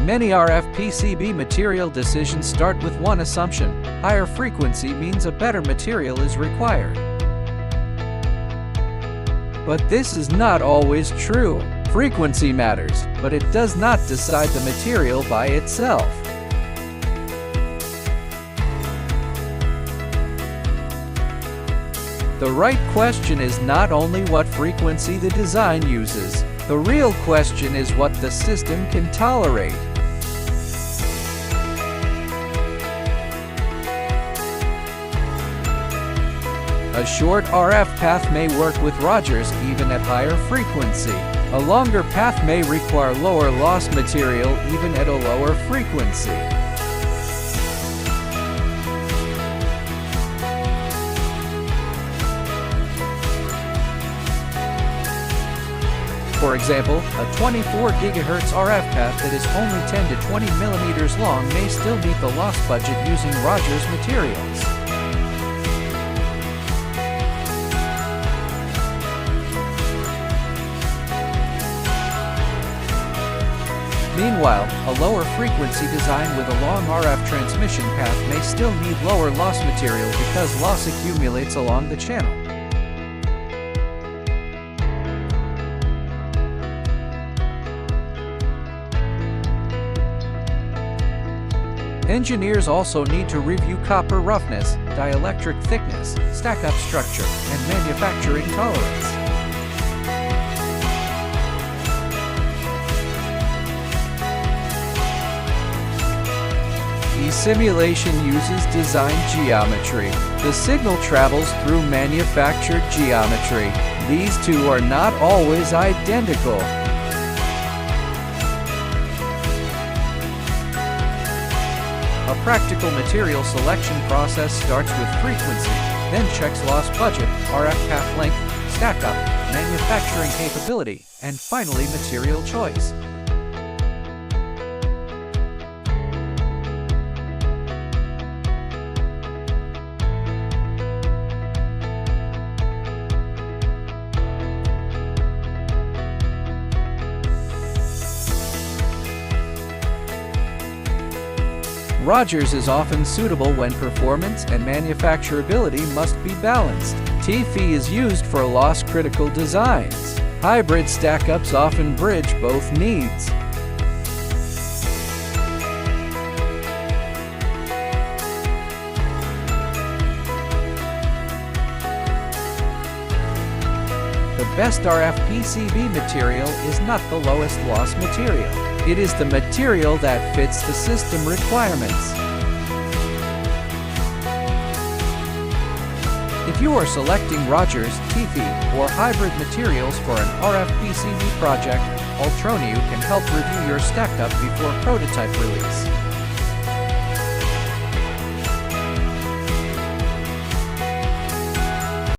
Many RF PCB material decisions start with one assumption: higher frequency means a better material is required. But this is not always true. Frequency matters, but it does not decide the material by itself. The right question is not only what frequency the design uses. The real question is what the system can tolerate. A short RF path may work with Rogers even at higher frequency. A longer path may require lower loss material even at a lower frequency. For example, a 24 GHz RF path that is only 10 to 20 mm long may still meet the loss budget using Rogers materials. Meanwhile, a lower frequency design with a long RF transmission path may still need lower loss material because loss accumulates along the channel. Engineers also need to review copper roughness, dielectric thickness, stackup structure, and manufacturing tolerance. E-simulation uses design geometry. The signal travels through manufactured geometry. These two are not always identical. A practical material selection process starts with frequency, then checks loss budget, RF path length, stackup, manufacturing capability, and finally material choice. Rogers is often suitable when performance and manufacturability must be balanced. TFE is used for loss-critical designs. Hybrid stackups often bridge both needs. The best RF PCB material is not the lowest loss material. It is the material that fits the system requirements. If you are selecting Rogers, TFE, or hybrid materials for an RF PCB project, UltroNiu can help review your stackup before prototype release.